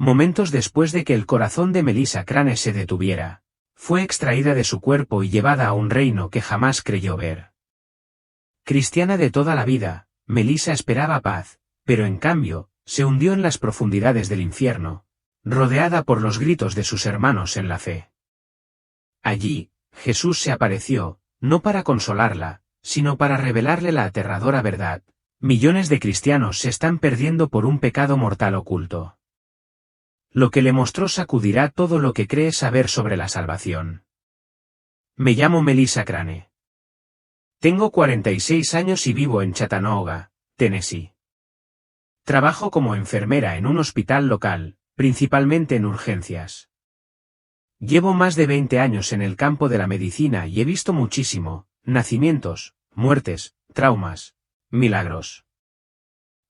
Momentos después de que el corazón de Melissa Crane se detuviera, fue extraída de su cuerpo y llevada a un reino que jamás creyó ver. Cristiana de toda la vida, Melissa esperaba paz, pero en cambio, se hundió en las profundidades del infierno, rodeada por los gritos de sus hermanos en la fe. Allí, Jesús se apareció, no para consolarla, sino para revelarle la aterradora verdad: millones de cristianos se están perdiendo por un pecado mortal oculto. Lo que le mostró sacudirá todo lo que cree saber sobre la salvación. Me llamo Melissa Crane. Tengo 46 años y vivo en Chattanooga, Tennessee. Trabajo como enfermera en un hospital local, principalmente en urgencias. Llevo más de 20 años en el campo de la medicina y he visto muchísimo: nacimientos, muertes, traumas, milagros.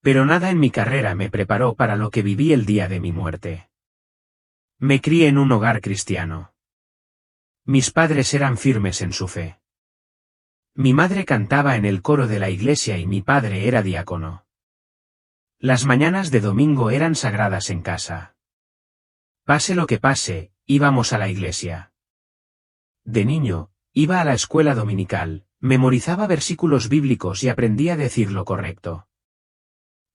Pero nada en mi carrera me preparó para lo que viví el día de mi muerte. Me crié en un hogar cristiano. Mis padres eran firmes en su fe. Mi madre cantaba en el coro de la iglesia y mi padre era diácono. Las mañanas de domingo eran sagradas en casa. Pase lo que pase, íbamos a la iglesia. De niño, iba a la escuela dominical, memorizaba versículos bíblicos y aprendí a decir lo correcto.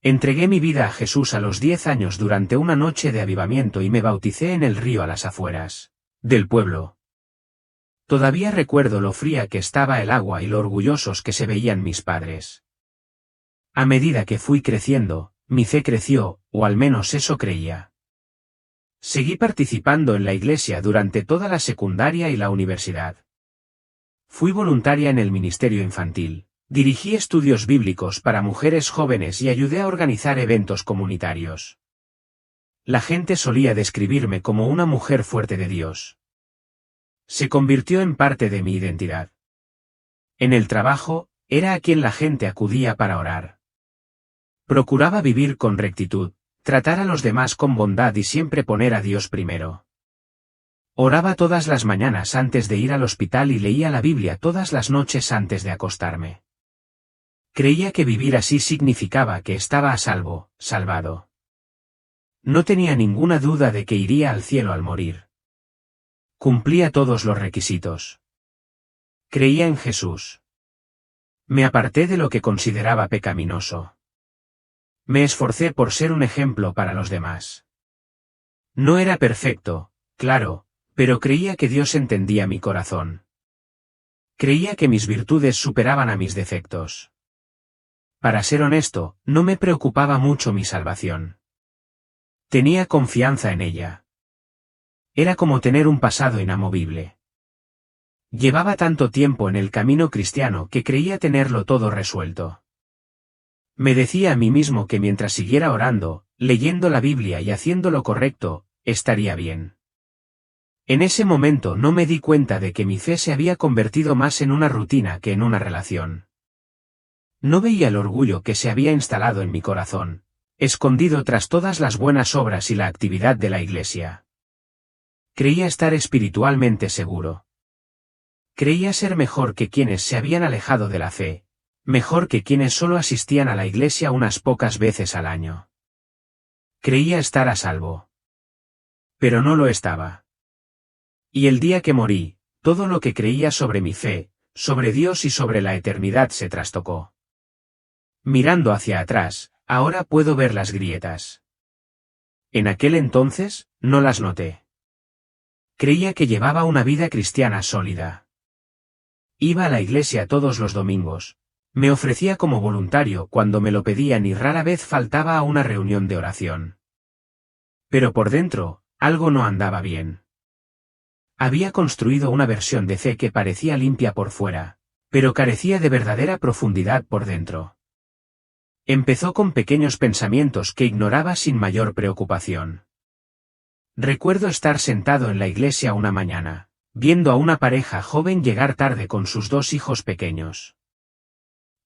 Entregué mi vida a Jesús a los 10 años durante una noche de avivamiento y me bauticé en el río a las afueras del pueblo. Todavía recuerdo lo fría que estaba el agua y lo orgullosos que se veían mis padres. A medida que fui creciendo, mi fe creció, o al menos eso creía. Seguí participando en la iglesia durante toda la secundaria y la universidad. Fui voluntaria en el ministerio infantil. Dirigí estudios bíblicos para mujeres jóvenes y ayudé a organizar eventos comunitarios. La gente solía describirme como una mujer fuerte de Dios. Se convirtió en parte de mi identidad. En el trabajo, era a quien la gente acudía para orar. Procuraba vivir con rectitud, tratar a los demás con bondad y siempre poner a Dios primero. Oraba todas las mañanas antes de ir al hospital y leía la Biblia todas las noches antes de acostarme. Creía que vivir así significaba que estaba a salvo, salvado. No tenía ninguna duda de que iría al cielo al morir. Cumplía todos los requisitos. Creía en Jesús. Me aparté de lo que consideraba pecaminoso. Me esforcé por ser un ejemplo para los demás. No era perfecto, claro, pero creía que Dios entendía mi corazón. Creía que mis virtudes superaban a mis defectos. Para ser honesto, no me preocupaba mucho mi salvación. Tenía confianza en ella. Era como tener un pasado inamovible. Llevaba tanto tiempo en el camino cristiano que creía tenerlo todo resuelto. Me decía a mí mismo que mientras siguiera orando, leyendo la Biblia y haciendo lo correcto, estaría bien. En ese momento no me di cuenta de que mi fe se había convertido más en una rutina que en una relación. No veía el orgullo que se había instalado en mi corazón, escondido tras todas las buenas obras y la actividad de la iglesia. Creía estar espiritualmente seguro. Creía ser mejor que quienes se habían alejado de la fe, mejor que quienes solo asistían a la iglesia unas pocas veces al año. Creía estar a salvo. Pero no lo estaba. Y el día que morí, todo lo que creía sobre mi fe, sobre Dios y sobre la eternidad se trastocó. Mirando hacia atrás, ahora puedo ver las grietas. En aquel entonces, no las noté. Creía que llevaba una vida cristiana sólida. Iba a la iglesia todos los domingos. Me ofrecía como voluntario cuando me lo pedían y rara vez faltaba a una reunión de oración. Pero por dentro, algo no andaba bien. Había construido una versión de fe que parecía limpia por fuera, pero carecía de verdadera profundidad por dentro. Empezó con pequeños pensamientos que ignoraba sin mayor preocupación. Recuerdo estar sentado en la iglesia una mañana, viendo a una pareja joven llegar tarde con sus 2 hijos pequeños.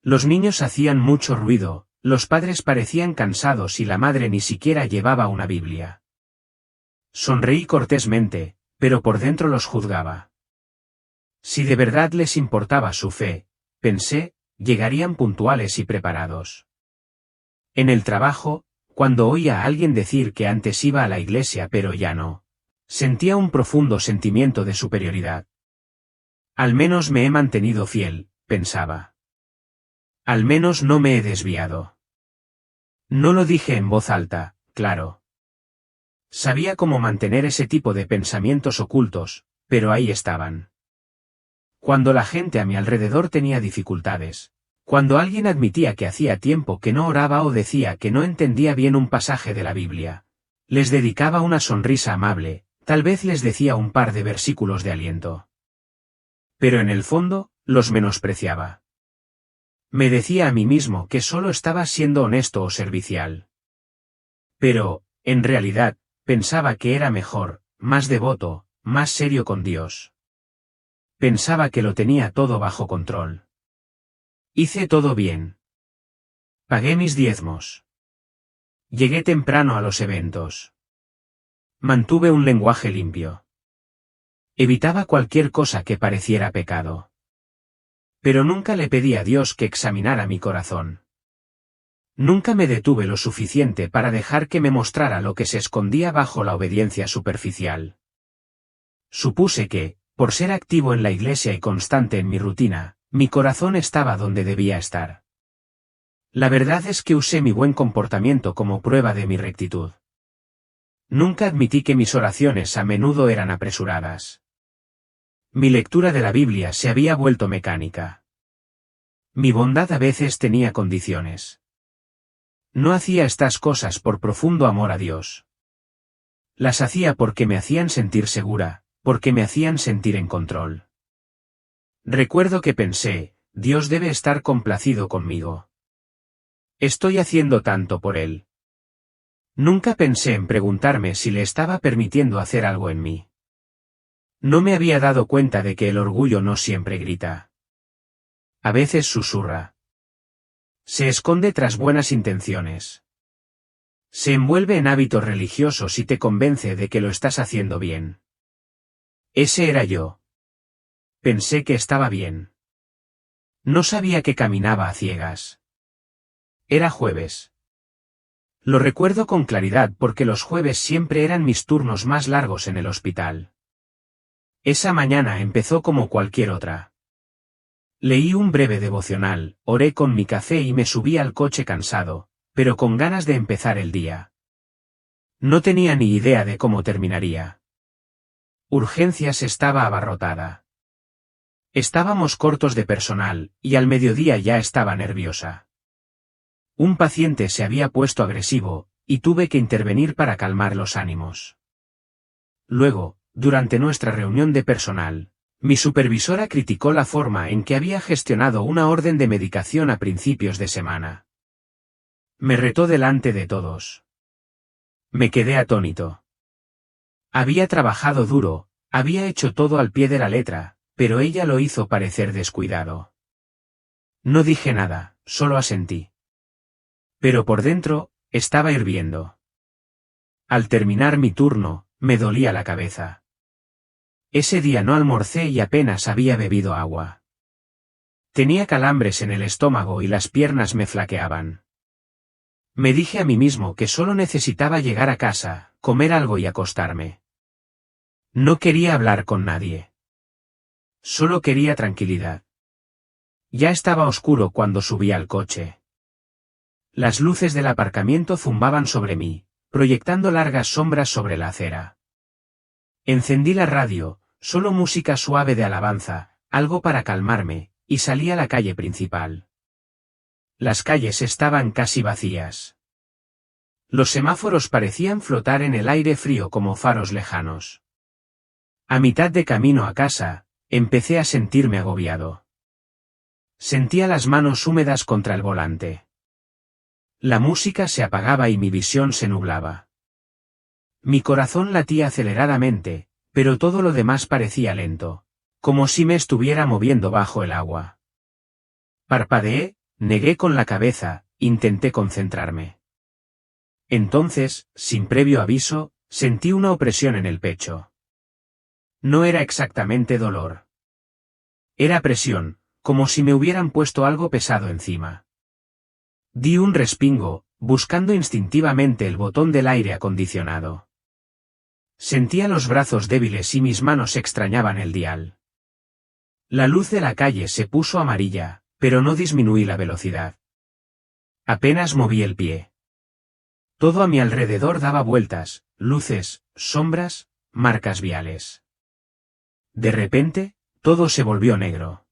Los niños hacían mucho ruido, los padres parecían cansados y la madre ni siquiera llevaba una Biblia. Sonreí cortésmente, pero por dentro los juzgaba. Si de verdad les importaba su fe, pensé, llegarían puntuales y preparados. En el trabajo, Cuando oía a alguien decir que antes iba a la iglesia pero ya no, sentía un profundo sentimiento de superioridad. Al menos me he mantenido fiel, pensaba. Al menos no me he desviado. No lo dije en voz alta, claro. Sabía cómo mantener ese tipo de pensamientos ocultos, pero ahí estaban. Cuando la gente a mi alrededor tenía dificultades, cuando alguien admitía que hacía tiempo que no oraba o decía que no entendía bien un pasaje de la Biblia, les dedicaba una sonrisa amable, tal vez les decía un par de versículos de aliento. Pero en el fondo, los menospreciaba. Me decía a mí mismo que solo estaba siendo honesto o servicial. Pero, en realidad, pensaba que era mejor, más devoto, más serio con Dios. Pensaba que lo tenía todo bajo control. Hice todo bien. Pagué mis diezmos. Llegué temprano a los eventos. Mantuve un lenguaje limpio. Evitaba cualquier cosa que pareciera pecado. Pero nunca le pedí a Dios que examinara mi corazón. Nunca me detuve lo suficiente para dejar que me mostrara lo que se escondía bajo la obediencia superficial. Supuse que, por ser activo en la iglesia y constante en mi rutina, mi corazón estaba donde debía estar. La verdad es que usé mi buen comportamiento como prueba de mi rectitud. Nunca admití que mis oraciones a menudo eran apresuradas. Mi lectura de la Biblia se había vuelto mecánica. Mi bondad a veces tenía condiciones. No hacía estas cosas por profundo amor a Dios. Las hacía porque me hacían sentir segura, porque me hacían sentir en control. Recuerdo que pensé, Dios debe estar complacido conmigo. Estoy haciendo tanto por Él. Nunca pensé en preguntarme si le estaba permitiendo hacer algo en mí. No me había dado cuenta de que el orgullo no siempre grita. A veces susurra. Se esconde tras buenas intenciones. Se envuelve en hábitos religiosos y te convence de que lo estás haciendo bien. Ese era yo. Pensé que estaba bien. No sabía que caminaba a ciegas. Era jueves. Lo recuerdo con claridad porque los jueves siempre eran mis turnos más largos en el hospital. Esa mañana empezó como cualquier otra. Leí un breve devocional, oré con mi café y me subí al coche cansado, pero con ganas de empezar el día. No tenía ni idea de cómo terminaría. Urgencias estaba abarrotada. Estábamos cortos de personal, y al mediodía ya estaba nerviosa. Un paciente se había puesto agresivo, y tuve que intervenir para calmar los ánimos. Luego, durante nuestra reunión de personal, mi supervisora criticó la forma en que había gestionado una orden de medicación a principios de semana. Me retó delante de todos. Me quedé atónito. Había trabajado duro, había hecho todo al pie de la letra, pero ella lo hizo parecer descuidado. No dije nada, solo asentí. Pero por dentro, estaba hirviendo. Al terminar mi turno, me dolía la cabeza. Ese día no almorcé y apenas había bebido agua. Tenía calambres en el estómago y las piernas me flaqueaban. Me dije a mí mismo que solo necesitaba llegar a casa, comer algo y acostarme. No quería hablar con nadie. Solo quería tranquilidad. Ya estaba oscuro cuando subí al coche. Las luces del aparcamiento zumbaban sobre mí, proyectando largas sombras sobre la acera. Encendí la radio, solo música suave de alabanza, algo para calmarme, y salí a la calle principal. Las calles estaban casi vacías. Los semáforos parecían flotar en el aire frío como faros lejanos. A mitad de camino a casa, empecé a sentirme agobiado. Sentía las manos húmedas contra el volante. La música se apagaba y mi visión se nublaba. Mi corazón latía aceleradamente, pero todo lo demás parecía lento, como si me estuviera moviendo bajo el agua. Parpadeé, negué con la cabeza, intenté concentrarme. Entonces, sin previo aviso, sentí una opresión en el pecho. No era exactamente dolor. Era presión, como si me hubieran puesto algo pesado encima. Di un respingo, buscando instintivamente el botón del aire acondicionado. Sentía los brazos débiles y mis manos extrañaban el dial. La luz de la calle se puso amarilla, pero no disminuí la velocidad. Apenas moví el pie. Todo a mi alrededor daba vueltas, luces, sombras, marcas viales. De repente, todo se volvió negro.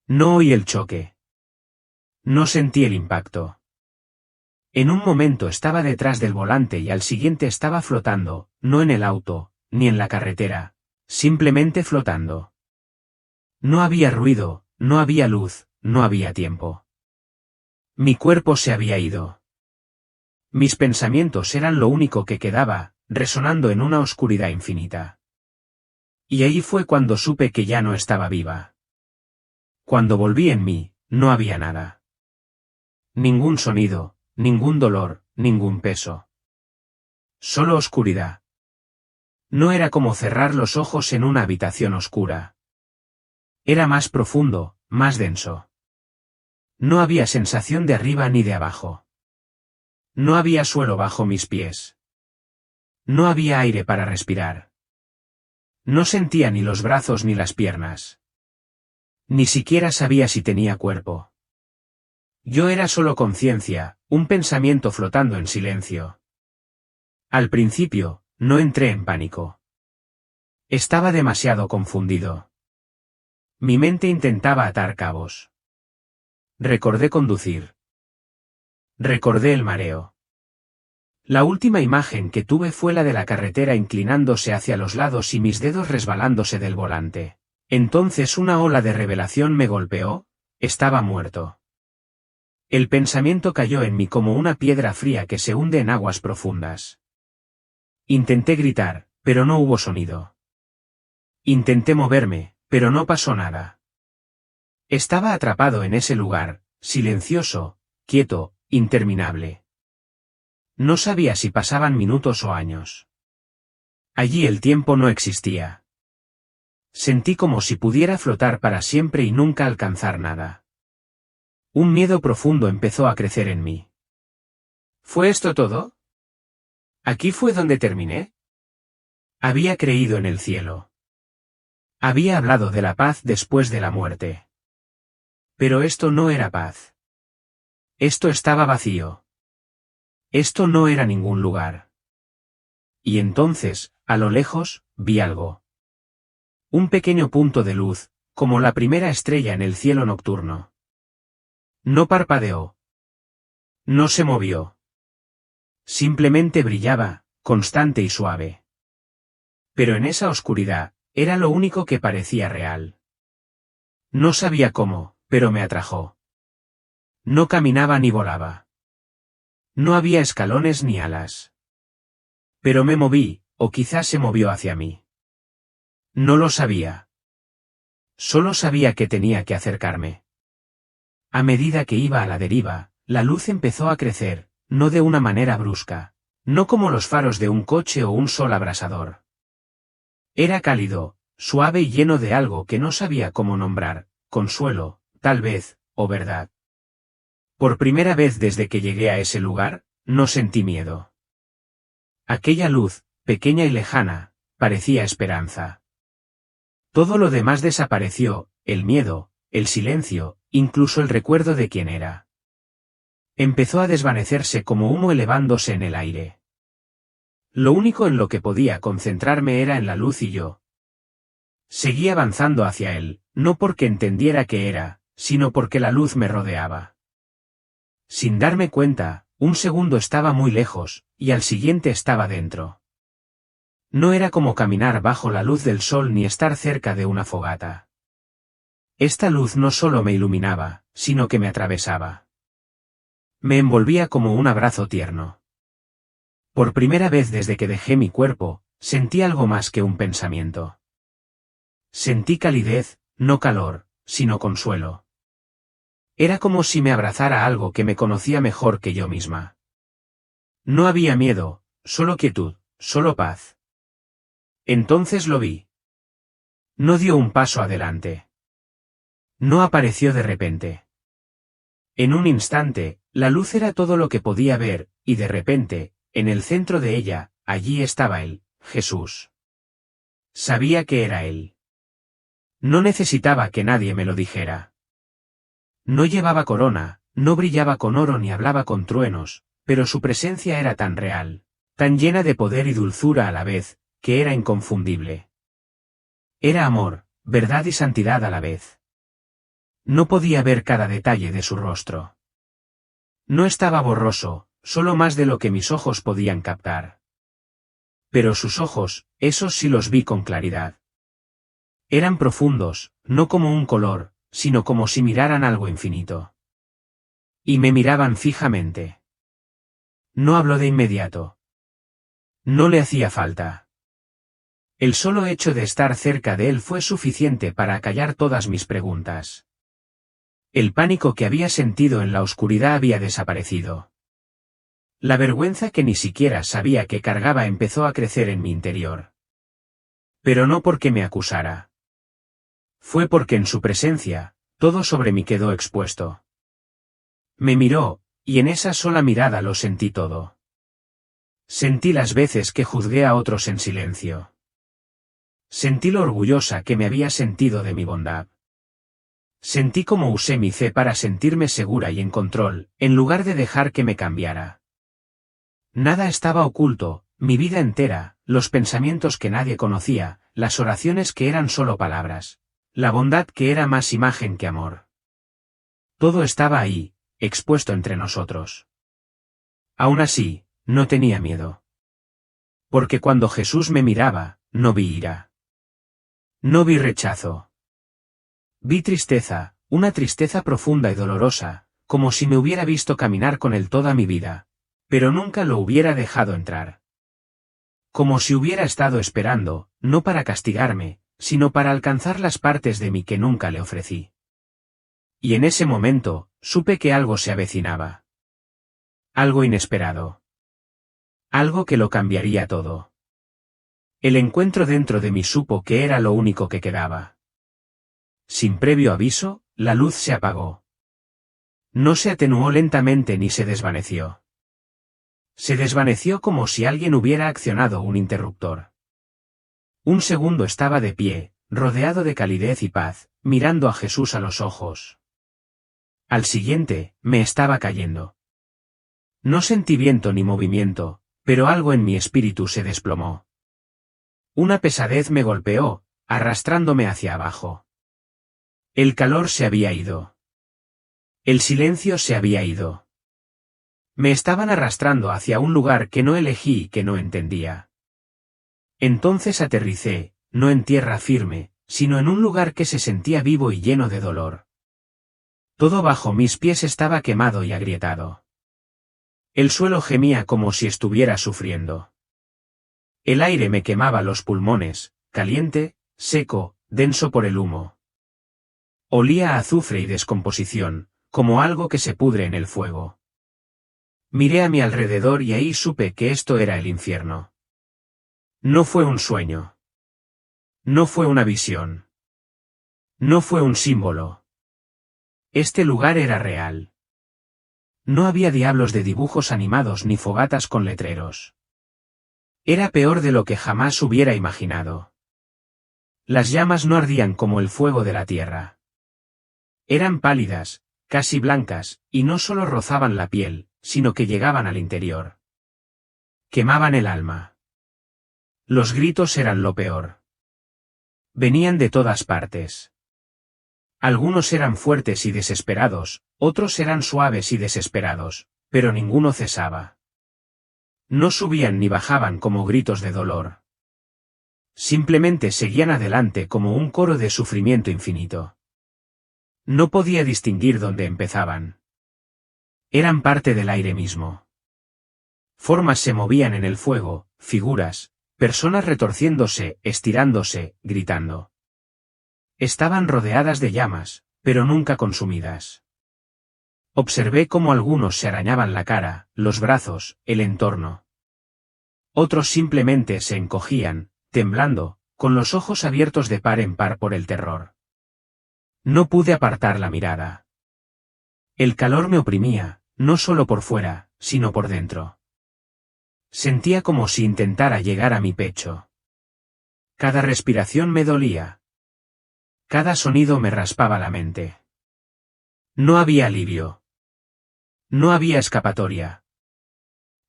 No oí el choque. No sentí el impacto. En un momento estaba detrás del volante y al siguiente estaba flotando, no en el auto, ni en la carretera, simplemente flotando. No había ruido, no había luz, no había tiempo. Mi cuerpo se había ido. Mis pensamientos eran lo único que quedaba, resonando en una oscuridad infinita. Y ahí fue cuando supe que ya no estaba viva. Cuando volví en mí, no había nada. Ningún sonido, ningún dolor, ningún peso. Solo oscuridad. No era como cerrar los ojos en una habitación oscura. Era más profundo, más denso. No había sensación de arriba ni de abajo. No había suelo bajo mis pies. No había aire para respirar. No sentía ni los brazos ni las piernas. Ni siquiera sabía si tenía cuerpo. Yo era solo conciencia, un pensamiento flotando en silencio. Al principio, no entré en pánico. Estaba demasiado confundido. Mi mente intentaba atar cabos. Recordé conducir. Recordé el mareo. La última imagen que tuve fue la de la carretera inclinándose hacia los lados y mis dedos resbalándose del volante. Entonces una ola de revelación me golpeó, estaba muerto. El pensamiento cayó en mí como una piedra fría que se hunde en aguas profundas. Intenté gritar, pero no hubo sonido. Intenté moverme, pero no pasó nada. Estaba atrapado en ese lugar, silencioso, quieto, interminable. No sabía si pasaban minutos o años. Allí el tiempo no existía. Sentí como si pudiera flotar para siempre y nunca alcanzar nada. Un miedo profundo empezó a crecer en mí. ¿Fue esto todo? ¿Aquí fue donde terminé? Había creído en el cielo. Había hablado de la paz después de la muerte. Pero esto no era paz. Esto estaba vacío. Esto no era ningún lugar. Y entonces, a lo lejos, vi algo. Un pequeño punto de luz, como la primera estrella en el cielo nocturno. No parpadeó. No se movió. Simplemente brillaba, constante y suave. Pero en esa oscuridad, era lo único que parecía real. No sabía cómo, pero me atrajo. No caminaba ni volaba. No había escalones ni alas. Pero me moví, o quizás se movió hacia mí. No lo sabía. Solo sabía que tenía que acercarme. A medida que iba a la deriva, la luz empezó a crecer, no de una manera brusca, no como los faros de un coche o un sol abrasador. Era cálido, suave y lleno de algo que no sabía cómo nombrar, consuelo, tal vez, o verdad. Por primera vez desde que llegué a ese lugar, no sentí miedo. Aquella luz, pequeña y lejana, parecía esperanza. Todo lo demás desapareció, el miedo, el silencio, incluso el recuerdo de quién era. Empezó a desvanecerse como humo elevándose en el aire. Lo único en lo que podía concentrarme era en la luz y yo. Seguí avanzando hacia él, no porque entendiera qué era, sino porque la luz me rodeaba. Sin darme cuenta, un segundo estaba muy lejos, y al siguiente estaba dentro. No era como caminar bajo la luz del sol ni estar cerca de una fogata. Esta luz no solo me iluminaba, sino que me atravesaba. Me envolvía como un abrazo tierno. Por primera vez desde que dejé mi cuerpo, sentí algo más que un pensamiento. Sentí calidez, no calor, sino consuelo. Era como si me abrazara algo que me conocía mejor que yo misma. No había miedo, solo quietud, solo paz. Entonces lo vi. No dio un paso adelante. No apareció de repente. En un instante, la luz era todo lo que podía ver, y de repente, en el centro de ella, allí estaba él, Jesús. Sabía que era él. No necesitaba que nadie me lo dijera. No llevaba corona, no brillaba con oro ni hablaba con truenos, pero su presencia era tan real, tan llena de poder y dulzura a la vez, que era inconfundible. Era amor, verdad y santidad a la vez. No podía ver cada detalle de su rostro. No estaba borroso, solo más de lo que mis ojos podían captar. Pero sus ojos, esos sí los vi con claridad. Eran profundos, no como un color, sino como si miraran algo infinito. Y me miraban fijamente. No habló de inmediato. No le hacía falta. El solo hecho de estar cerca de él fue suficiente para acallar todas mis preguntas. El pánico que había sentido en la oscuridad había desaparecido. La vergüenza que ni siquiera sabía que cargaba empezó a crecer en mi interior. Pero no porque me acusara. Fue porque en su presencia, todo sobre mí quedó expuesto. Me miró, y en esa sola mirada lo sentí todo. Sentí las veces que juzgué a otros en silencio. Sentí lo orgullosa que me había sentido de mi bondad. Sentí cómo usé mi fe para sentirme segura y en control, en lugar de dejar que me cambiara. Nada estaba oculto, mi vida entera, los pensamientos que nadie conocía, las oraciones que eran solo palabras, la bondad que era más imagen que amor. Todo estaba ahí, expuesto entre nosotros. Aún así, no tenía miedo. Porque cuando Jesús me miraba, no vi ira. No vi rechazo. Vi tristeza, una tristeza profunda y dolorosa, como si me hubiera visto caminar con él toda mi vida, pero nunca lo hubiera dejado entrar. Como si hubiera estado esperando, no para castigarme, sino para alcanzar las partes de mí que nunca le ofrecí. Y en ese momento, supe que algo se avecinaba. Algo inesperado. Algo que lo cambiaría todo. El encuentro dentro de mí supo que era lo único que quedaba. Sin previo aviso, la luz se apagó. No se atenuó lentamente ni se desvaneció. Se desvaneció como si alguien hubiera accionado un interruptor. Un segundo estaba de pie, rodeado de calidez y paz, mirando a Jesús a los ojos. Al siguiente, me estaba cayendo. No sentí viento ni movimiento, pero algo en mi espíritu se desplomó. Una pesadez me golpeó, arrastrándome hacia abajo. El calor se había ido. El silencio se había ido. Me estaban arrastrando hacia un lugar que no elegí y que no entendía. Entonces aterricé, no en tierra firme, sino en un lugar que se sentía vivo y lleno de dolor. Todo bajo mis pies estaba quemado y agrietado. El suelo gemía como si estuviera sufriendo. El aire me quemaba los pulmones, caliente, seco, denso por el humo. Olía a azufre y descomposición, como algo que se pudre en el fuego. Miré a mi alrededor y ahí supe que esto era el infierno. No fue un sueño. No fue una visión. No fue un símbolo. Este lugar era real. No había diablos de dibujos animados ni fogatas con letreros. Era peor de lo que jamás hubiera imaginado. Las llamas no ardían como el fuego de la tierra. Eran pálidas, casi blancas, y no solo rozaban la piel, sino que llegaban al interior. Quemaban el alma. Los gritos eran lo peor. Venían de todas partes. Algunos eran fuertes y desesperados, otros eran suaves y desesperados, pero ninguno cesaba. No subían ni bajaban como gritos de dolor. Simplemente seguían adelante como un coro de sufrimiento infinito. No podía distinguir dónde empezaban. Eran parte del aire mismo. Formas se movían en el fuego, figuras, personas retorciéndose, estirándose, gritando. Estaban rodeadas de llamas, pero nunca consumidas. Observé cómo algunos se arañaban la cara, los brazos, el entorno. Otros simplemente se encogían, temblando, con los ojos abiertos de par en par por el terror. No pude apartar la mirada. El calor me oprimía, no solo por fuera, sino por dentro. Sentía como si intentara llegar a mi pecho. Cada respiración me dolía. Cada sonido me raspaba la mente. No había alivio. No había escapatoria.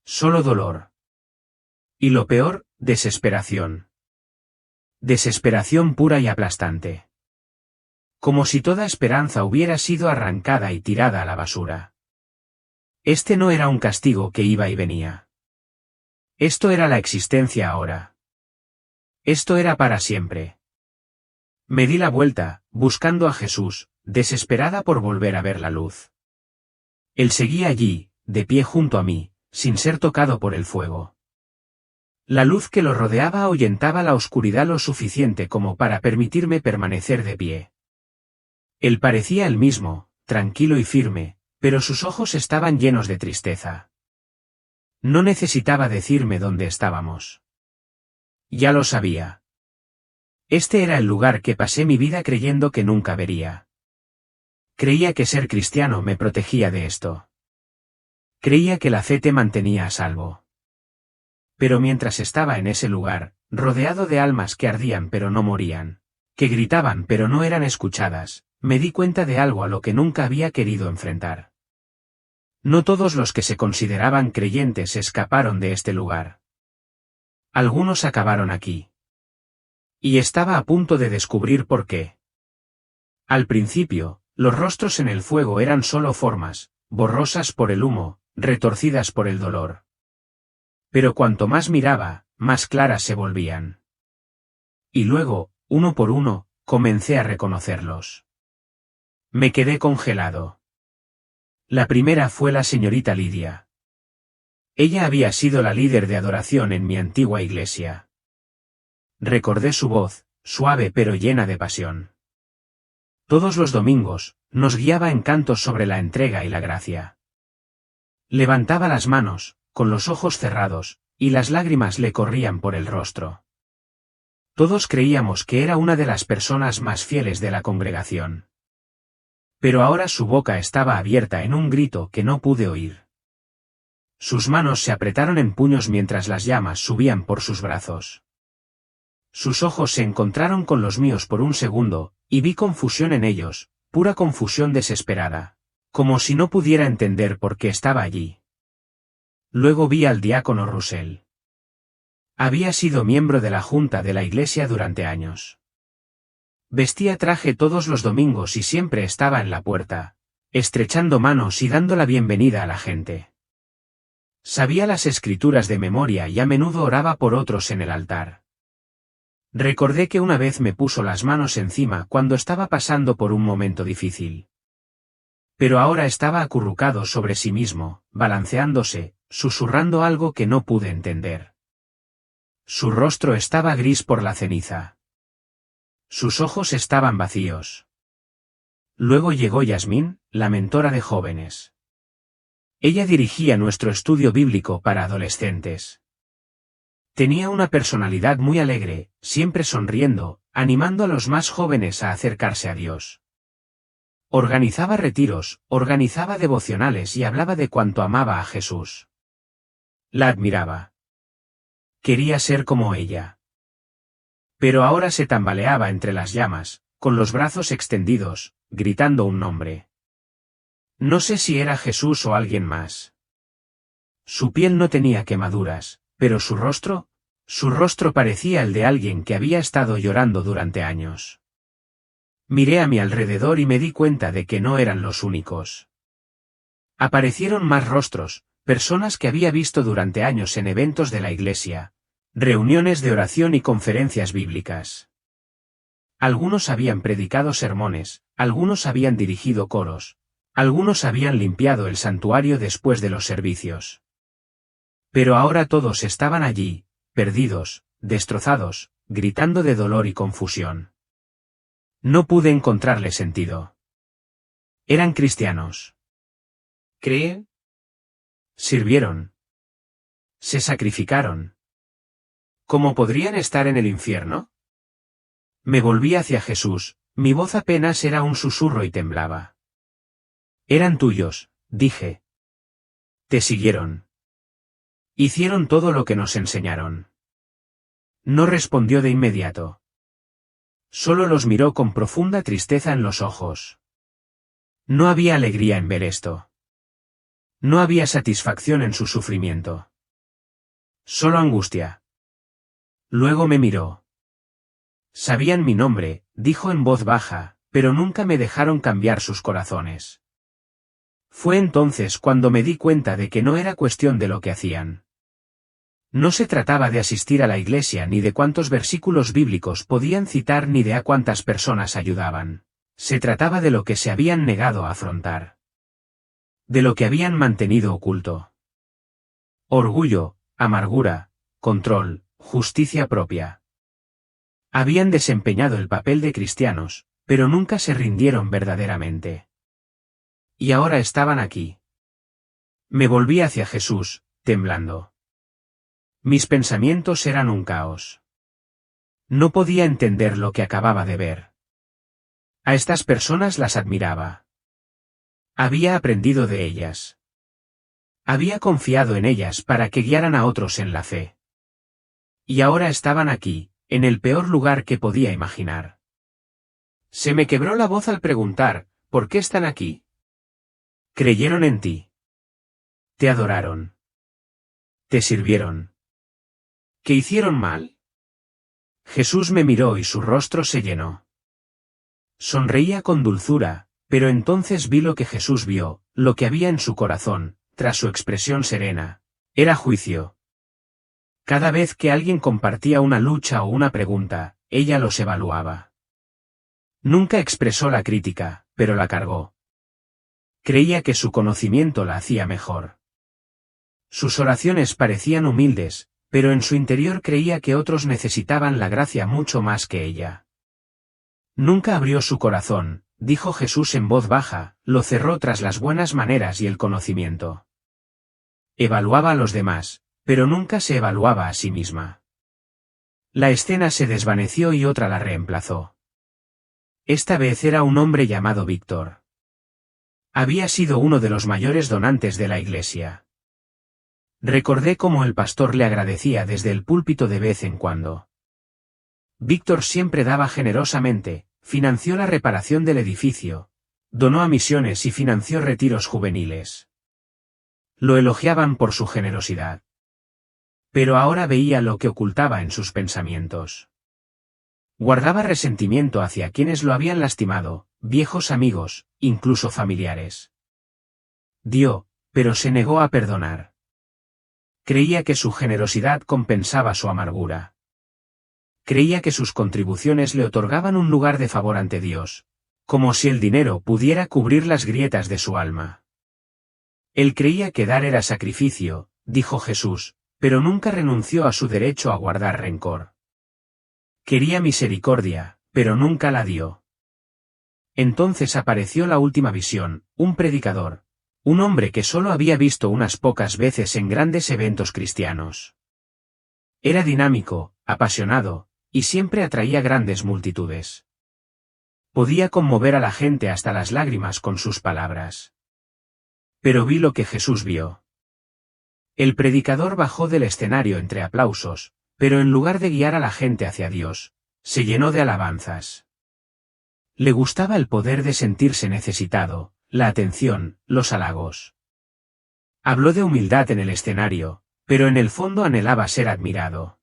Solo dolor. Y lo peor, desesperación. Desesperación pura y aplastante. Como si toda esperanza hubiera sido arrancada y tirada a la basura. Este no era un castigo que iba y venía. Esto era la existencia ahora. Esto era para siempre. Me di la vuelta, buscando a Jesús, desesperada por volver a ver la luz. Él seguía allí, de pie junto a mí, sin ser tocado por el fuego. La luz que lo rodeaba ahuyentaba la oscuridad lo suficiente como para permitirme permanecer de pie. Él parecía el mismo, tranquilo y firme, pero sus ojos estaban llenos de tristeza. No necesitaba decirme dónde estábamos. Ya lo sabía. Este era el lugar que pasé mi vida creyendo que nunca vería. Creía que ser cristiano me protegía de esto. Creía que la fe te mantenía a salvo. Pero mientras estaba en ese lugar, rodeado de almas que ardían pero no morían, que gritaban pero no eran escuchadas, me di cuenta de algo a lo que nunca había querido enfrentar. No todos los que se consideraban creyentes escaparon de este lugar. Algunos acabaron aquí. Y estaba a punto de descubrir por qué. Al principio, los rostros en el fuego eran solo formas, borrosas por el humo, retorcidas por el dolor. Pero cuanto más miraba, más claras se volvían. Y luego, uno por uno, comencé a reconocerlos. Me quedé congelado. La primera fue la señorita Lidia. Ella había sido la líder de adoración en mi antigua iglesia. Recordé su voz, suave pero llena de pasión. Todos los domingos, nos guiaba en cantos sobre la entrega y la gracia. Levantaba las manos, con los ojos cerrados, y las lágrimas le corrían por el rostro. Todos creíamos que era una de las personas más fieles de la congregación. Pero ahora su boca estaba abierta en un grito que no pude oír. Sus manos se apretaron en puños mientras las llamas subían por sus brazos. Sus ojos se encontraron con los míos por un segundo, y vi confusión en ellos, pura confusión desesperada, como si no pudiera entender por qué estaba allí. Luego vi al diácono Russell. Había sido miembro de la junta de la iglesia durante años. Vestía traje todos los domingos y siempre estaba en la puerta, estrechando manos y dando la bienvenida a la gente. Sabía las escrituras de memoria y a menudo oraba por otros en el altar. Recordé que una vez me puso las manos encima cuando estaba pasando por un momento difícil. Pero ahora estaba acurrucado sobre sí mismo, balanceándose, susurrando algo que no pude entender. Su rostro estaba gris por la ceniza. Sus ojos estaban vacíos. Luego llegó Yasmín, la mentora de jóvenes. Ella dirigía nuestro estudio bíblico para adolescentes. Tenía una personalidad muy alegre, siempre sonriendo, animando a los más jóvenes a acercarse a Dios. Organizaba retiros, organizaba devocionales y hablaba de cuánto amaba a Jesús. La admiraba. Quería ser como ella. Pero ahora se tambaleaba entre las llamas, con los brazos extendidos, gritando un nombre. No sé si era Jesús o alguien más. Su piel no tenía quemaduras, pero su rostro parecía el de alguien que había estado llorando durante años. Miré a mi alrededor y me di cuenta de que no eran los únicos. Aparecieron más rostros, personas que había visto durante años en eventos de la iglesia, reuniones de oración y conferencias bíblicas. Algunos habían predicado sermones, algunos habían dirigido coros, algunos habían limpiado el santuario después de los servicios. Pero ahora todos estaban allí, perdidos, destrozados, gritando de dolor y confusión. No pude encontrarle sentido. Eran cristianos. ¿Creen? Sirvieron. Se sacrificaron. ¿Cómo podrían estar en el infierno? Me volví hacia Jesús, mi voz apenas era un susurro y temblaba. Eran tuyos, dije. Te siguieron. Hicieron todo lo que nos enseñaron. No respondió de inmediato. Solo los miró con profunda tristeza en los ojos. No había alegría en ver esto. No había satisfacción en su sufrimiento. Solo angustia. Luego me miró. Sabían mi nombre, dijo en voz baja, pero nunca me dejaron cambiar sus corazones. Fue entonces cuando me di cuenta de que no era cuestión de lo que hacían. No se trataba de asistir a la iglesia ni de cuántos versículos bíblicos podían citar ni de a cuántas personas ayudaban. Se trataba de lo que se habían negado a afrontar. De lo que habían mantenido oculto. Orgullo, amargura, control, justicia propia. Habían desempeñado el papel de cristianos, pero nunca se rindieron verdaderamente. Y ahora estaban aquí. Me volví hacia Jesús, temblando. Mis pensamientos eran un caos. No podía entender lo que acababa de ver. A estas personas las admiraba. Había aprendido de ellas. Había confiado en ellas para que guiaran a otros en la fe. Y ahora estaban aquí, en el peor lugar que podía imaginar. Se me quebró la voz al preguntar, ¿por qué están aquí? Creyeron en ti. Te adoraron. Te sirvieron. ¿Qué hicieron mal? Jesús me miró y su rostro se llenó. Sonreía con dulzura, pero entonces vi lo que Jesús vio, lo que había en su corazón, tras su expresión serena. Era juicio. Cada vez que alguien compartía una lucha o una pregunta, ella los evaluaba. Nunca expresó la crítica, pero la cargó. Creía que su conocimiento la hacía mejor. Sus oraciones parecían humildes, pero en su interior creía que otros necesitaban la gracia mucho más que ella. Nunca abrió su corazón, dijo Jesús en voz baja, lo cerró tras las buenas maneras y el conocimiento. Evaluaba a los demás, pero nunca se evaluaba a sí misma. La escena se desvaneció y otra la reemplazó. Esta vez era un hombre llamado Víctor. Había sido uno de los mayores donantes de la iglesia. Recordé cómo el pastor le agradecía desde el púlpito de vez en cuando. Víctor siempre daba generosamente, financió la reparación del edificio, donó a misiones y financió retiros juveniles. Lo elogiaban por su generosidad. Pero ahora veía lo que ocultaba en sus pensamientos. Guardaba resentimiento hacia quienes lo habían lastimado, viejos amigos, incluso familiares. Dio, pero se negó a perdonar. Creía que su generosidad compensaba su amargura. Creía que sus contribuciones le otorgaban un lugar de favor ante Dios, como si el dinero pudiera cubrir las grietas de su alma. Él creía que dar era sacrificio, dijo Jesús, pero nunca renunció a su derecho a guardar rencor. Quería misericordia, pero nunca la dio. Entonces apareció la última visión, un predicador. Un hombre que solo había visto unas pocas veces en grandes eventos cristianos. Era dinámico, apasionado, y siempre atraía grandes multitudes. Podía conmover a la gente hasta las lágrimas con sus palabras. Pero vi lo que Jesús vio. El predicador bajó del escenario entre aplausos, pero en lugar de guiar a la gente hacia Dios, se llenó de alabanzas. Le gustaba el poder de sentirse necesitado, la atención, los halagos. Habló de humildad en el escenario, pero en el fondo anhelaba ser admirado.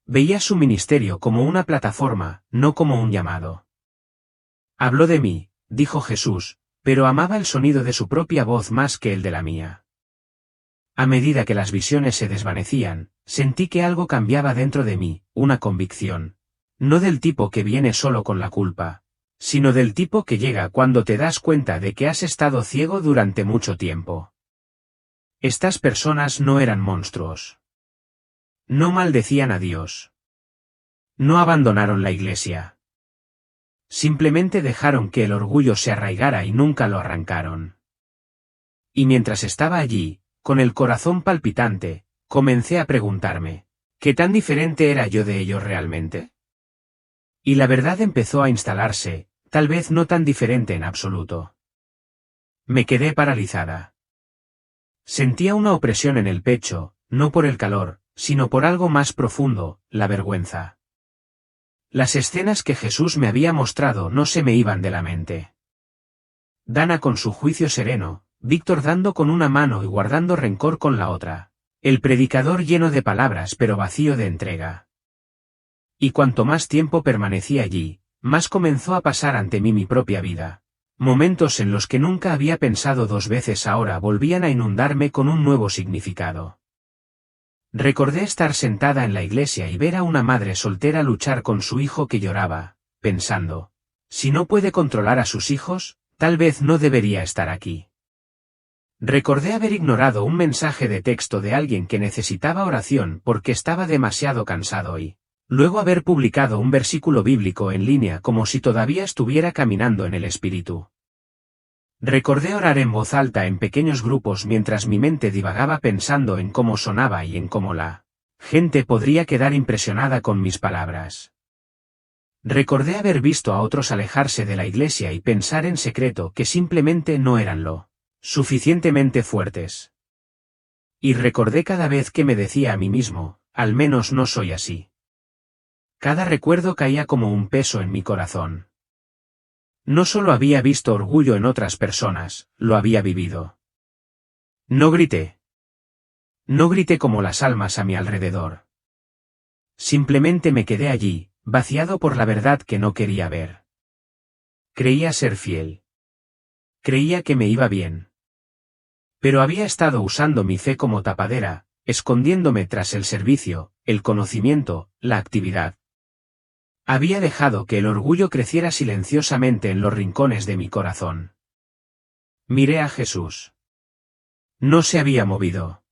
Veía su ministerio como una plataforma, no como un llamado. Habló de mí, dijo Jesús, pero amaba el sonido de su propia voz más que el de la mía. A medida que las visiones se desvanecían, sentí que algo cambiaba dentro de mí, una convicción. No del tipo que viene solo con la culpa, sino del tipo que llega cuando te das cuenta de que has estado ciego durante mucho tiempo. Estas personas no eran monstruos. No maldecían a Dios. No abandonaron la iglesia. Simplemente dejaron que el orgullo se arraigara y nunca lo arrancaron. Y mientras estaba allí, con el corazón palpitante, comencé a preguntarme, ¿qué tan diferente era yo de ellos realmente? Y la verdad empezó a instalarse, tal vez no tan diferente en absoluto. Me quedé paralizada. Sentía una opresión en el pecho, no por el calor, sino por algo más profundo, la vergüenza. Las escenas que Jesús me había mostrado no se me iban de la mente. Dana con su juicio sereno, Víctor dando con una mano y guardando rencor con la otra. El predicador lleno de palabras pero vacío de entrega. Y cuanto más tiempo permanecí allí, más comenzó a pasar ante mí mi propia vida. Momentos en los que nunca había pensado dos veces ahora volvían a inundarme con un nuevo significado. Recordé estar sentada en la iglesia y ver a una madre soltera luchar con su hijo que lloraba, pensando, si no puede controlar a sus hijos, tal vez no debería estar aquí. Recordé haber ignorado un mensaje de texto de alguien que necesitaba oración porque estaba demasiado cansado y, luego haber publicado un versículo bíblico en línea como si todavía estuviera caminando en el espíritu. Recordé orar en voz alta en pequeños grupos mientras mi mente divagaba pensando en cómo sonaba y en cómo la gente podría quedar impresionada con mis palabras. Recordé haber visto a otros alejarse de la iglesia y pensar en secreto que simplemente no eran lo suficientemente fuertes. Y recordé cada vez que me decía a mí mismo, al menos no soy así. Cada recuerdo caía como un peso en mi corazón. No solo había visto orgullo en otras personas, lo había vivido. No grité. No grité como las almas a mi alrededor. Simplemente me quedé allí, vaciado por la verdad que no quería ver. Creía ser fiel. Creía que me iba bien. Pero había estado usando mi fe como tapadera, escondiéndome tras el servicio, el conocimiento, la actividad. Había dejado que el orgullo creciera silenciosamente en los rincones de mi corazón. Miré a Jesús. No se había movido.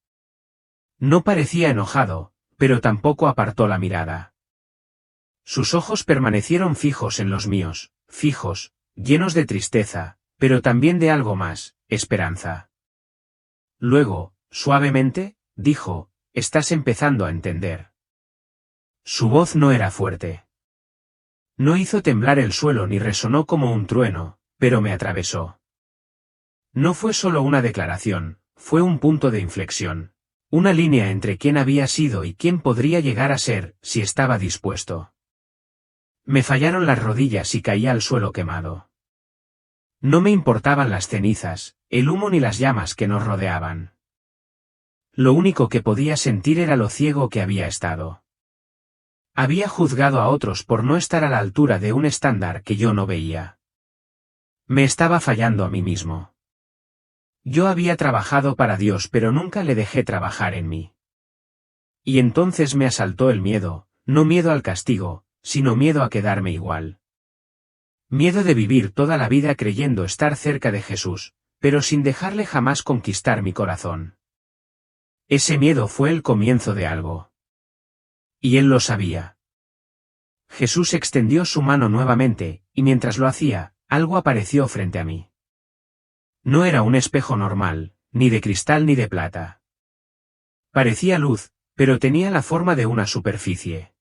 No parecía enojado, pero tampoco apartó la mirada. Sus ojos permanecieron fijos en los míos, fijos, llenos de tristeza, pero también de algo más, esperanza. Luego, suavemente, dijo, estás empezando a entender. Su voz no era fuerte. No hizo temblar el suelo ni resonó como un trueno, pero me atravesó. No fue solo una declaración, fue un punto de inflexión. Una línea entre quién había sido y quién podría llegar a ser, si estaba dispuesto. Me fallaron las rodillas y caí al suelo quemado. No me importaban las cenizas, el humo ni las llamas que nos rodeaban. Lo único que podía sentir era lo ciego que había estado. Había juzgado a otros por no estar a la altura de un estándar que yo no veía. Me estaba fallando a mí mismo. Yo había trabajado para Dios pero nunca le dejé trabajar en mí. Y entonces me asaltó el miedo, no miedo al castigo, sino miedo a quedarme igual. Miedo de vivir toda la vida creyendo estar cerca de Jesús, pero sin dejarle jamás conquistar mi corazón. Ese miedo fue el comienzo de algo. Y él lo sabía. Jesús extendió su mano nuevamente, y mientras lo hacía, algo apareció frente a mí. No era un espejo normal, ni de cristal ni de plata. Parecía luz, pero tenía la forma de una superficie.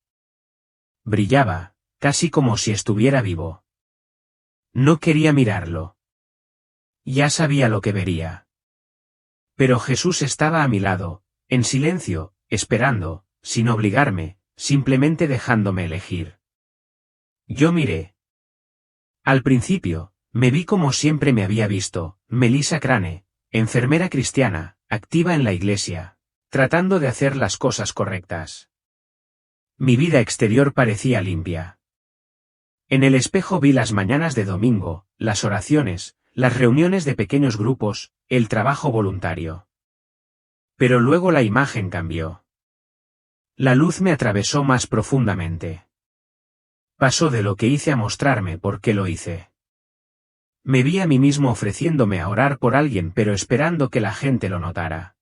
Brillaba, casi como si estuviera vivo. No quería mirarlo. Ya sabía lo que vería. Pero Jesús estaba a mi lado, en silencio, esperando, sin obligarme, simplemente dejándome elegir. Yo miré. Al principio, me vi como siempre me había visto, Melissa Crane, enfermera cristiana, activa en la iglesia, tratando de hacer las cosas correctas. Mi vida exterior parecía limpia. En el espejo vi las mañanas de domingo, las oraciones, las reuniones de pequeños grupos, el trabajo voluntario. Pero luego la imagen cambió. La luz me atravesó más profundamente. Pasó de lo que hice a mostrarme por qué lo hice. Me vi a mí mismo ofreciéndome a orar por alguien pero esperando que la gente lo notara.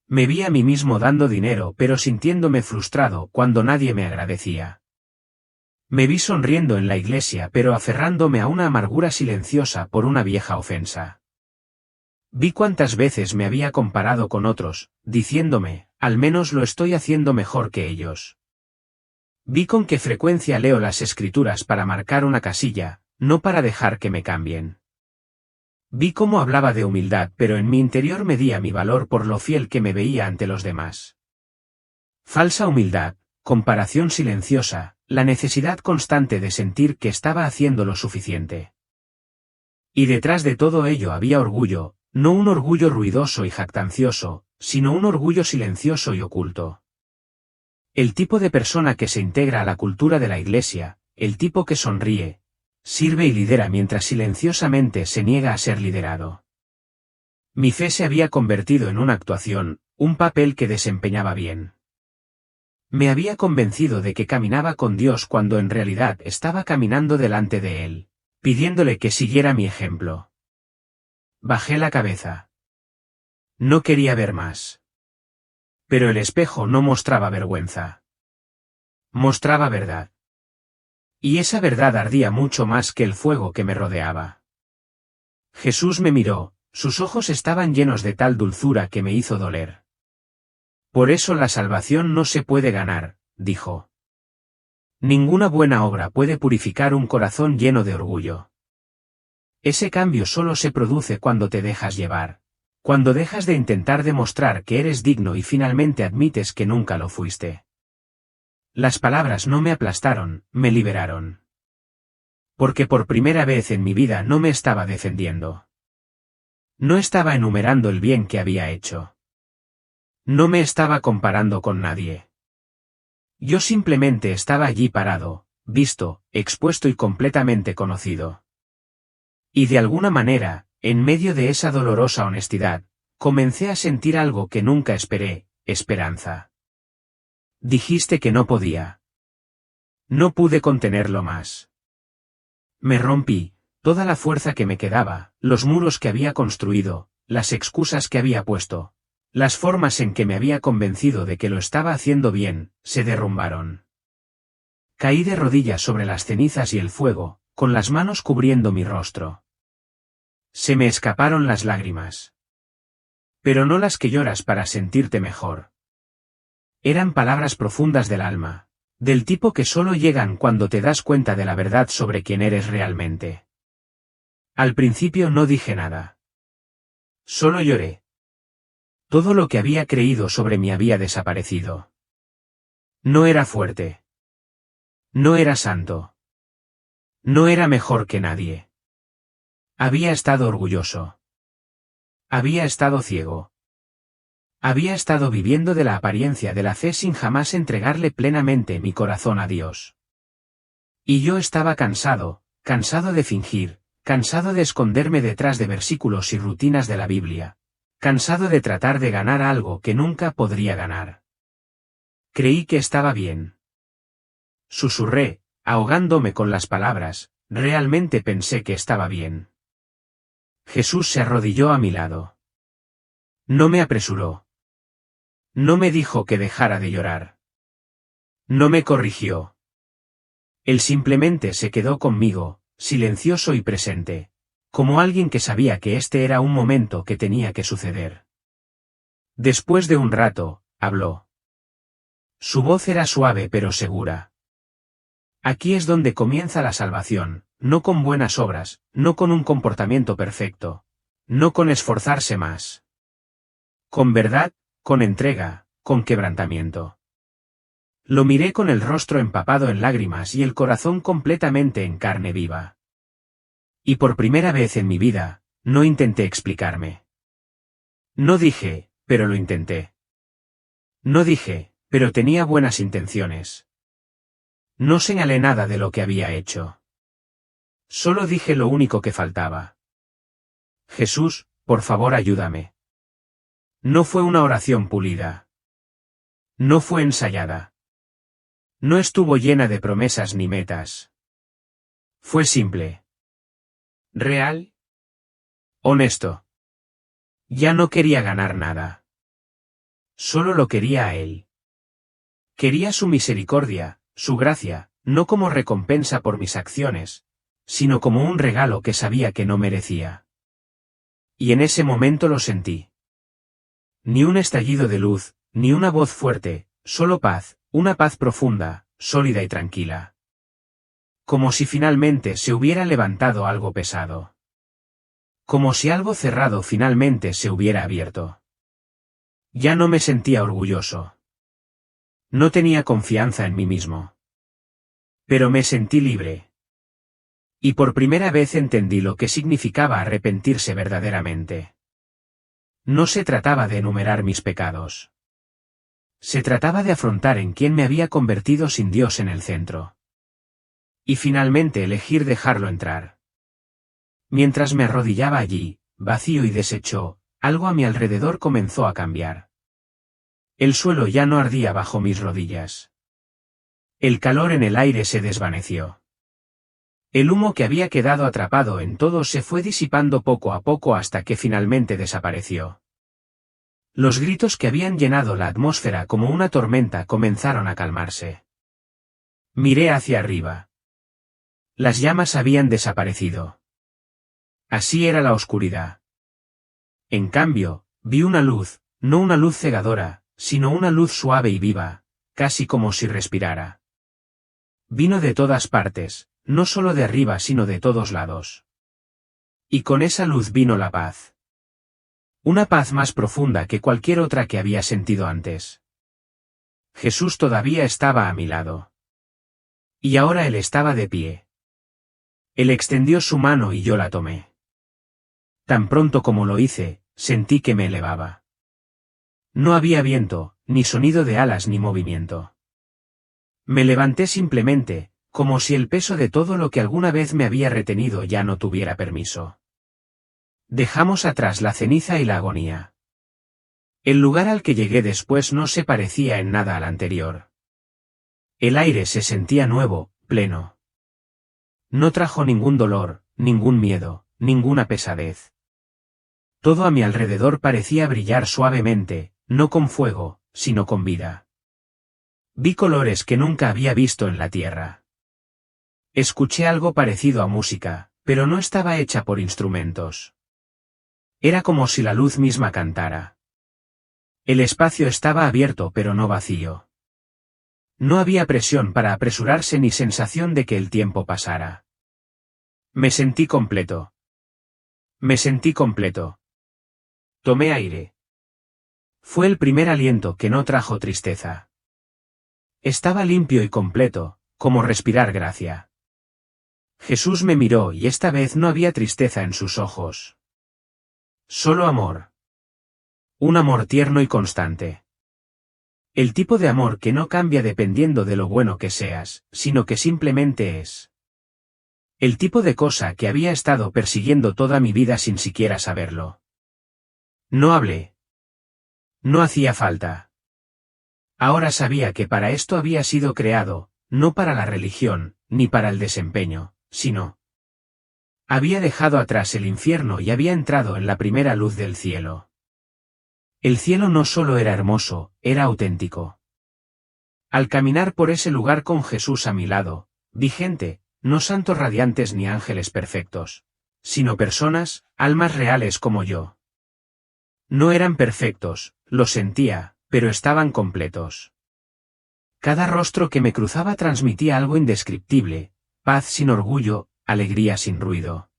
Me vi a mí mismo dando dinero pero sintiéndome frustrado cuando nadie me agradecía. Me vi sonriendo en la iglesia pero aferrándome a una amargura silenciosa por una vieja ofensa. Vi cuántas veces me había comparado con otros, diciéndome, al menos lo estoy haciendo mejor que ellos. Vi con qué frecuencia leo las escrituras para marcar una casilla, no para dejar que me cambien. Vi cómo hablaba de humildad, pero en mi interior medía mi valor por lo fiel que me veía ante los demás. Falsa humildad, comparación silenciosa, la necesidad constante de sentir que estaba haciendo lo suficiente. Y detrás de todo ello había orgullo, no un orgullo ruidoso y jactancioso, sino un orgullo silencioso y oculto. El tipo de persona que se integra a la cultura de la Iglesia, el tipo que sonríe, sirve y lidera mientras silenciosamente se niega a ser liderado. Mi fe se había convertido en una actuación, un papel que desempeñaba bien. Me había convencido de que caminaba con Dios cuando en realidad estaba caminando delante de Él, pidiéndole que siguiera mi ejemplo. Bajé la cabeza. No quería ver más. Pero el espejo no mostraba vergüenza. Mostraba verdad. Y esa verdad ardía mucho más que el fuego que me rodeaba. Jesús me miró, sus ojos estaban llenos de tal dulzura que me hizo doler. Por eso la salvación no se puede ganar, dijo. Ninguna buena obra puede purificar un corazón lleno de orgullo. Ese cambio solo se produce cuando te dejas llevar, cuando dejas de intentar demostrar que eres digno y finalmente admites que nunca lo fuiste. Las palabras no me aplastaron, me liberaron. Porque por primera vez en mi vida no me estaba defendiendo. No estaba enumerando el bien que había hecho. No me estaba comparando con nadie. Yo simplemente estaba allí parado, visto, expuesto y completamente conocido. Y de alguna manera, en medio de esa dolorosa honestidad, comencé a sentir algo que nunca esperé, esperanza. Dijiste que no podía. No pude contenerlo más. Me rompí, toda la fuerza que me quedaba, los muros que había construido, las excusas que había puesto. Las formas en que me había convencido de que lo estaba haciendo bien, se derrumbaron. Caí de rodillas sobre las cenizas y el fuego, con las manos cubriendo mi rostro. Se me escaparon las lágrimas. Pero no las que lloras para sentirte mejor. Eran palabras profundas del alma, del tipo que solo llegan cuando te das cuenta de la verdad sobre quién eres realmente. Al principio no dije nada. Solo lloré. Todo lo que había creído sobre mí había desaparecido. No era fuerte. No era santo. No era mejor que nadie. Había estado orgulloso. Había estado ciego. Había estado viviendo de la apariencia de la fe sin jamás entregarle plenamente mi corazón a Dios. Y yo estaba cansado, cansado de fingir, cansado de esconderme detrás de versículos y rutinas de la Biblia. Cansado de tratar de ganar algo que nunca podría ganar. Creí que estaba bien. Susurré, ahogándome con las palabras, realmente pensé que estaba bien. Jesús se arrodilló a mi lado. No me apresuró. No me dijo que dejara de llorar. No me corrigió. Él simplemente se quedó conmigo, silencioso y presente. Como alguien que sabía que este era un momento que tenía que suceder. Después de un rato, habló. Su voz era suave pero segura. Aquí es donde comienza la salvación, no con buenas obras, no con un comportamiento perfecto, no con esforzarse más. Con verdad, con entrega, con quebrantamiento. Lo miré con el rostro empapado en lágrimas y el corazón completamente en carne viva. Y por primera vez en mi vida, no intenté explicarme. No dije, pero lo intenté. No dije, pero tenía buenas intenciones. No señalé nada de lo que había hecho. Solo dije lo único que faltaba. Jesús, por favor ayúdame. No fue una oración pulida. No fue ensayada. No estuvo llena de promesas ni metas. Fue simple. Real. Honesto. Ya no quería ganar nada. Solo lo quería a Él. Quería su misericordia, su gracia, no como recompensa por mis acciones, sino como un regalo que sabía que no merecía. Y en ese momento lo sentí. Ni un estallido de luz, ni una voz fuerte, solo paz, una paz profunda, sólida y tranquila. Como si finalmente se hubiera levantado algo pesado. Como si algo cerrado finalmente se hubiera abierto. Ya no me sentía orgulloso. No tenía confianza en mí mismo. Pero me sentí libre. Y por primera vez entendí lo que significaba arrepentirse verdaderamente. No se trataba de enumerar mis pecados. Se trataba de afrontar en quién me había convertido sin Dios en el centro. Y finalmente elegir dejarlo entrar. Mientras me arrodillaba allí, vacío y deshecho, algo a mi alrededor comenzó a cambiar. El suelo ya no ardía bajo mis rodillas. El calor en el aire se desvaneció. El humo que había quedado atrapado en todo se fue disipando poco a poco hasta que finalmente desapareció. Los gritos que habían llenado la atmósfera como una tormenta comenzaron a calmarse. Miré hacia arriba. Las llamas habían desaparecido. Así era la oscuridad. En cambio, vi una luz, no una luz cegadora, sino una luz suave y viva, casi como si respirara. Vino de todas partes, no solo de arriba sino de todos lados. Y con esa luz vino la paz. Una paz más profunda que cualquier otra que había sentido antes. Jesús todavía estaba a mi lado. Y ahora él estaba de pie. Él extendió su mano y yo la tomé. Tan pronto como lo hice, sentí que me elevaba. No había viento, ni sonido de alas ni movimiento. Me levanté simplemente, como si el peso de todo lo que alguna vez me había retenido ya no tuviera permiso. Dejamos atrás la ceniza y la agonía. El lugar al que llegué después no se parecía en nada al anterior. El aire se sentía nuevo, pleno. No trajo ningún dolor, ningún miedo, ninguna pesadez. Todo a mi alrededor parecía brillar suavemente, no con fuego, sino con vida. Vi colores que nunca había visto en la tierra. Escuché algo parecido a música, pero no estaba hecha por instrumentos. Era como si la luz misma cantara. El espacio estaba abierto pero no vacío. No había presión para apresurarse ni sensación de que el tiempo pasara. Me sentí completo. Me sentí completo. Tomé aire. Fue el primer aliento que no trajo tristeza. Estaba limpio y completo, como respirar gracia. Jesús me miró y esta vez no había tristeza en sus ojos. Solo amor. Un amor tierno y constante. El tipo de amor que no cambia dependiendo de lo bueno que seas, sino que simplemente es. El tipo de cosa que había estado persiguiendo toda mi vida sin siquiera saberlo. No hablé. No hacía falta. Ahora sabía que para esto había sido creado, no para la religión, ni para el desempeño, sino. Había dejado atrás el infierno y había entrado en la primera luz del cielo. El cielo no solo era hermoso, era auténtico. Al caminar por ese lugar con Jesús a mi lado, vi gente, no santos radiantes ni ángeles perfectos, sino personas, almas reales como yo. No eran perfectos, lo sentía, pero estaban completos. Cada rostro que me cruzaba transmitía algo indescriptible, paz sin orgullo, alegría sin ruido.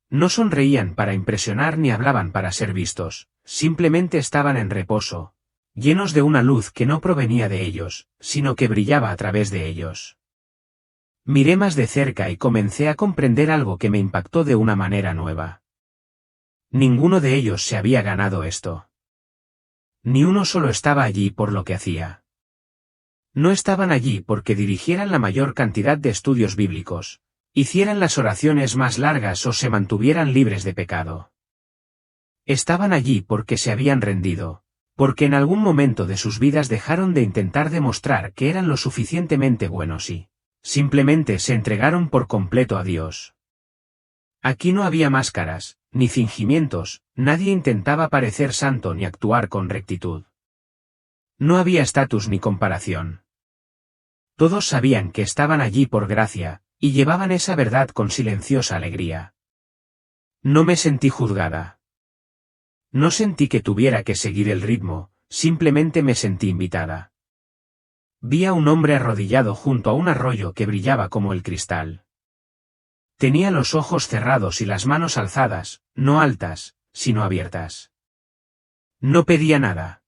No sonreían para impresionar ni hablaban para ser vistos, simplemente estaban en reposo, llenos de una luz que no provenía de ellos, sino que brillaba a través de ellos. Miré más de cerca y comencé a comprender algo que me impactó de una manera nueva. Ninguno de ellos se había ganado esto. Ni uno solo estaba allí por lo que hacía. No estaban allí porque dirigieran la mayor cantidad de estudios bíblicos, hicieran las oraciones más largas o se mantuvieran libres de pecado. Estaban allí porque se habían rendido, porque en algún momento de sus vidas dejaron de intentar demostrar que eran lo suficientemente buenos y, simplemente se entregaron por completo a Dios. Aquí no había máscaras, ni fingimientos, nadie intentaba parecer santo ni actuar con rectitud. No había estatus ni comparación. Todos sabían que estaban allí por gracia, y llevaban esa verdad con silenciosa alegría. No me sentí juzgada. No sentí que tuviera que seguir el ritmo, simplemente me sentí invitada. Vi a un hombre arrodillado junto a un arroyo que brillaba como el cristal. Tenía los ojos cerrados y las manos alzadas, no altas, sino abiertas. No pedía nada.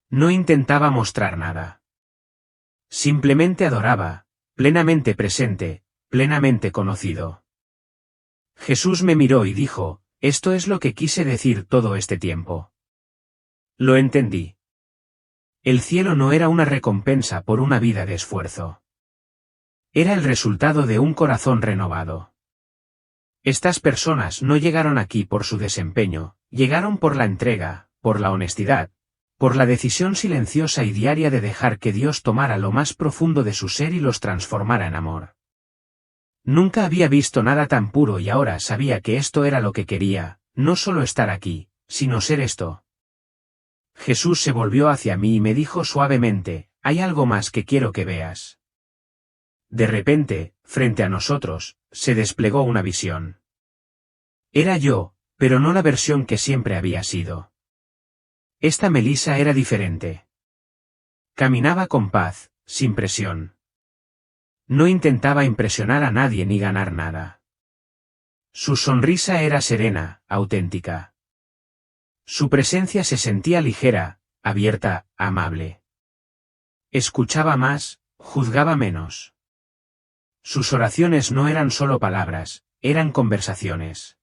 No intentaba mostrar nada. Simplemente adoraba, plenamente presente, plenamente conocido. Jesús me miró y dijo, esto es lo que quise decir todo este tiempo. Lo entendí. El cielo no era una recompensa por una vida de esfuerzo. Era el resultado de un corazón renovado. Estas personas no llegaron aquí por su desempeño, llegaron por la entrega, por la honestidad, por la decisión silenciosa y diaria de dejar que Dios tomara lo más profundo de su ser y los transformara en amor. Nunca había visto nada tan puro y ahora sabía que esto era lo que quería, no solo estar aquí, sino ser esto. Jesús se volvió hacia mí y me dijo suavemente, hay algo más que quiero que veas. De repente, frente a nosotros, se desplegó una visión. Era yo, pero no la versión que siempre había sido. Esta Melissa era diferente. Caminaba con paz, sin presión. No intentaba impresionar a nadie ni ganar nada. Su sonrisa era serena, auténtica. Su presencia se sentía ligera, abierta, amable. Escuchaba más, juzgaba menos. Sus oraciones no eran solo palabras, eran conversaciones.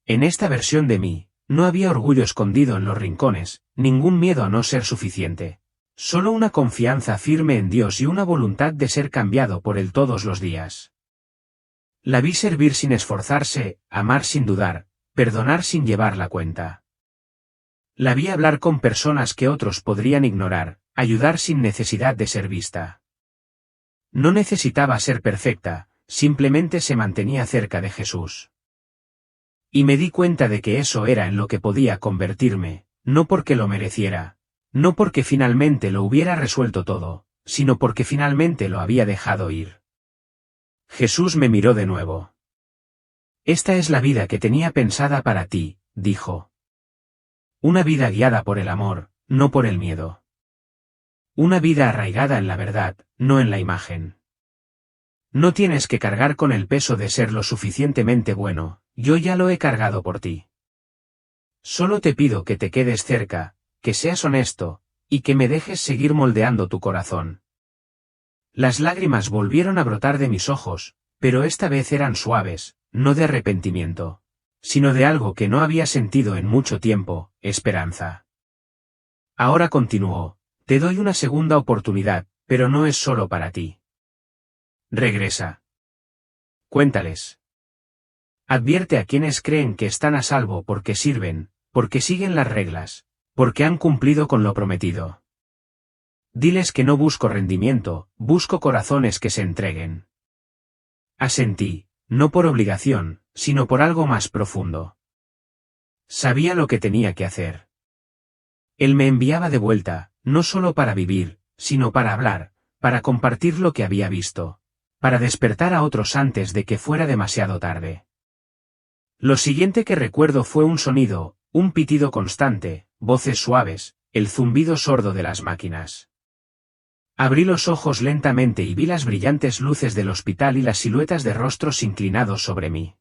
En esta versión de mí, no había orgullo escondido en los rincones, ningún miedo a no ser suficiente. Solo una confianza firme en Dios y una voluntad de ser cambiado por Él todos los días. La vi servir sin esforzarse, amar sin dudar, perdonar sin llevar la cuenta. La vi hablar con personas que otros podrían ignorar, ayudar sin necesidad de ser vista. No necesitaba ser perfecta, simplemente se mantenía cerca de Jesús. Y me di cuenta de que eso era en lo que podía convertirme, no porque lo mereciera, no porque finalmente lo hubiera resuelto todo, sino porque finalmente lo había dejado ir. Jesús me miró de nuevo. Esta es la vida que tenía pensada para ti, dijo. Una vida guiada por el amor, no por el miedo. Una vida arraigada en la verdad, no en la imagen. No tienes que cargar con el peso de ser lo suficientemente bueno, yo ya lo he cargado por ti. Solo te pido que te quedes cerca, que seas honesto, y que me dejes seguir moldeando tu corazón. Las lágrimas volvieron a brotar de mis ojos, pero esta vez eran suaves, no de arrepentimiento, sino de algo que no había sentido en mucho tiempo, esperanza. Ahora continuó. Te doy una segunda oportunidad, pero no es solo para ti. Regresa. Cuéntales. Advierte a quienes creen que están a salvo porque sirven, porque siguen las reglas, porque han cumplido con lo prometido. Diles que no busco rendimiento, busco corazones que se entreguen. Asentí, no por obligación, sino por algo más profundo. Sabía lo que tenía que hacer. Él me enviaba de vuelta, no solo para vivir, sino para hablar, para compartir lo que había visto, para despertar a otros antes de que fuera demasiado tarde. Lo siguiente que recuerdo fue un sonido, un pitido constante, voces suaves, el zumbido sordo de las máquinas. Abrí los ojos lentamente y vi las brillantes luces del hospital y las siluetas de rostros inclinados sobre mí.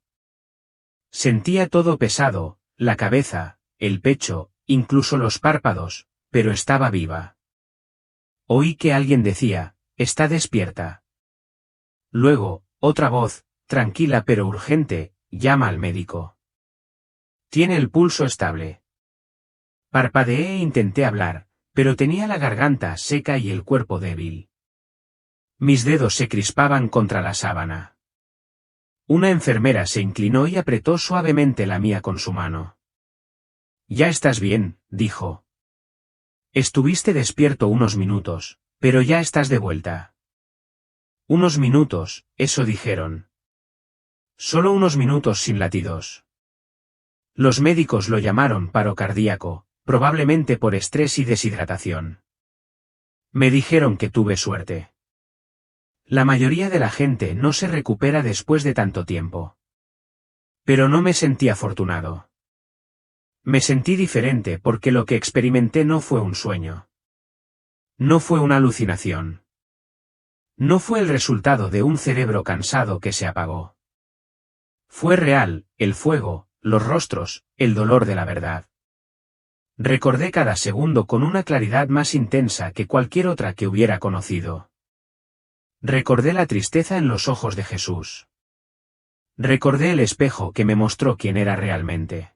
Sentía todo pesado, la cabeza, el pecho, incluso los párpados, pero estaba viva. Oí que alguien decía, está despierta. Luego, otra voz, tranquila pero urgente, llama al médico. Tiene el pulso estable. Parpadeé e intenté hablar, pero tenía la garganta seca y el cuerpo débil. Mis dedos se crispaban contra la sábana. Una enfermera se inclinó y apretó suavemente la mía con su mano. Ya estás bien, dijo. Estuviste despierto unos minutos, pero ya estás de vuelta. Unos minutos, eso dijeron. Solo unos minutos sin latidos. Los médicos lo llamaron paro cardíaco, probablemente por estrés y deshidratación. Me dijeron que tuve suerte. La mayoría de la gente no se recupera después de tanto tiempo. Pero no me sentí afortunado. Me sentí diferente porque lo que experimenté no fue un sueño. No fue una alucinación. No fue el resultado de un cerebro cansado que se apagó. Fue real, el fuego, los rostros, el dolor de la verdad. Recordé cada segundo con una claridad más intensa que cualquier otra que hubiera conocido. Recordé la tristeza en los ojos de Jesús. Recordé el espejo que me mostró quién era realmente.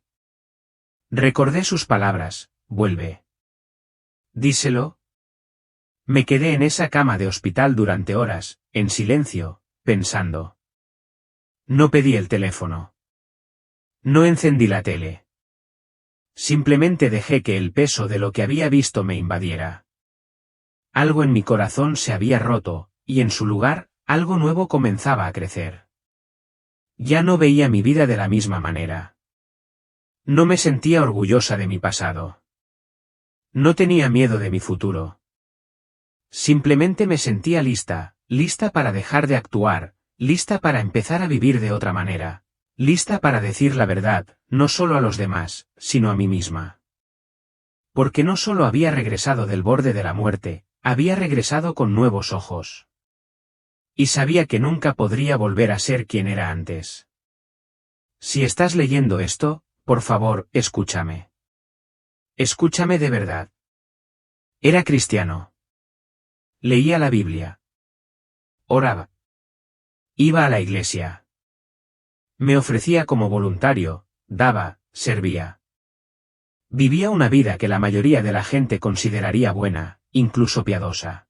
Recordé sus palabras, vuelve. Díselo. Me quedé en esa cama de hospital durante horas, en silencio, pensando. No pedí el teléfono. No encendí la tele. Simplemente dejé que el peso de lo que había visto me invadiera. Algo en mi corazón se había roto, y en su lugar, algo nuevo comenzaba a crecer. Ya no veía mi vida de la misma manera. No me sentía orgullosa de mi pasado. No tenía miedo de mi futuro. Simplemente me sentía lista, lista para dejar de actuar, lista para empezar a vivir de otra manera, lista para decir la verdad, no solo a los demás, sino a mí misma. Porque no solo había regresado del borde de la muerte, había regresado con nuevos ojos. Y sabía que nunca podría volver a ser quien era antes. Si estás leyendo esto, por favor, escúchame. Escúchame de verdad. Era cristiano. Leía la Biblia. Oraba. Iba a la iglesia. Me ofrecía como voluntario, daba, servía. Vivía una vida que la mayoría de la gente consideraría buena, incluso piadosa.